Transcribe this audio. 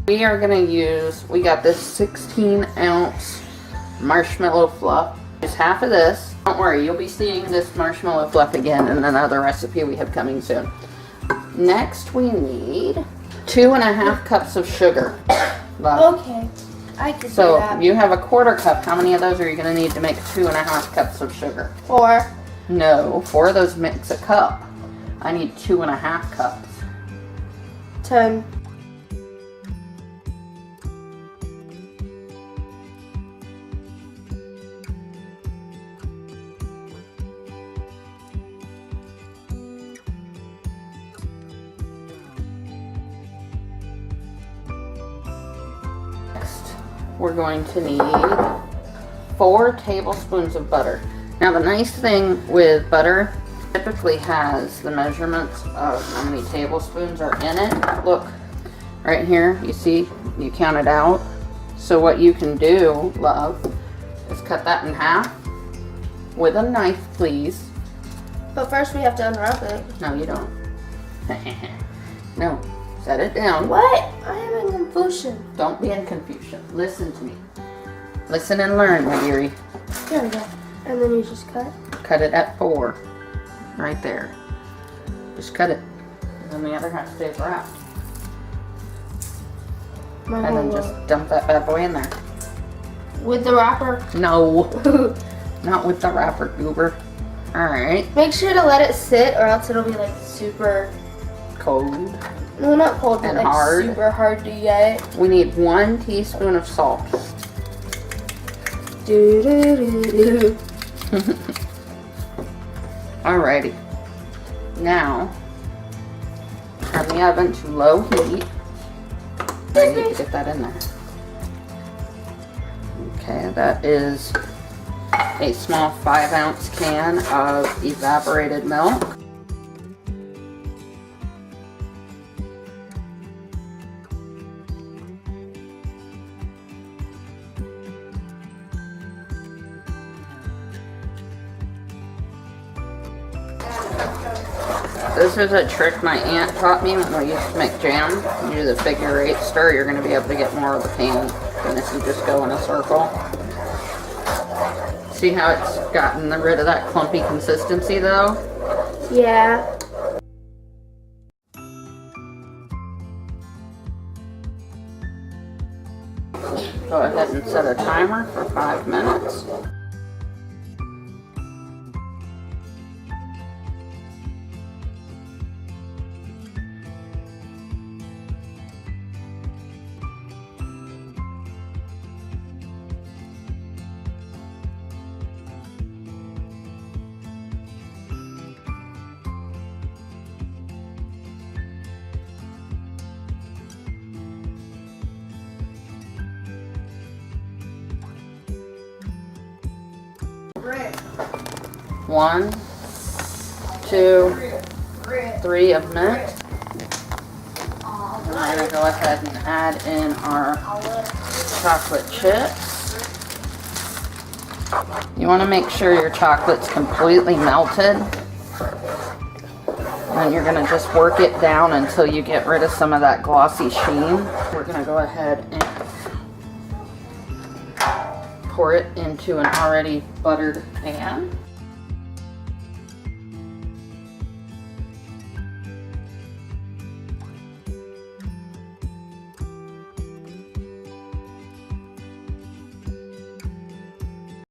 We are gonna use, we got this 16-ounce marshmallow fluff. Just half of this. Don't worry, you'll be seeing this marshmallow fluff again in another recipe we have coming soon. Next, we need 2.5 cups of sugar. Love. Okay, I can do that. So you have a 1/4 cup. How many of those are you gonna need to make 2.5 cups of sugar? 4. No, 4 of those makes a cup. I need 2.5 cups. 10. Next, we're going to need 4 tablespoons of butter. Now the nice thing with butter, typically has the measurements of how many tablespoons are in it. Look, right here, you see, you count it out. So what you can do, love, is cut that in half with a knife, please. But first we have to unwrap it. No, you don't. No, set it down. What? I am in confusion. Don't be in confusion. Listen to me. Listen and learn, my dearie. There we go. And then you just cut? Cut it at 4. Right there. Just cut it. And then the other half stays wrapped. And then just dump that bad boy in there. With the wrapper? No. Not with the wrapper, goober. Alright. Make sure to let it sit or else it'll be like super Cold. No, not cold, but And like hard. super hard to get. We need 1 teaspoon of salt. Do do do do. Alrighty. Now, turn the oven to low heat. I need to get that in there. Okay, that is a small 5-ounce can of evaporated milk. This is a trick my aunt taught me when we used to make jam. You do the figure-8 stir, you're going to be able to get more of the pan than if you just go in a circle. See how it's gotten rid of that clumpy consistency though? Yeah. Go ahead and set a timer for 5 minutes. One, 2, 3 of mint. And we're going to go ahead and add in our chocolate chips. You want to make sure your chocolate's completely melted. And you're going to just work it down until you get rid of some of that glossy sheen. We're going to go ahead and pour it into an already buttered pan.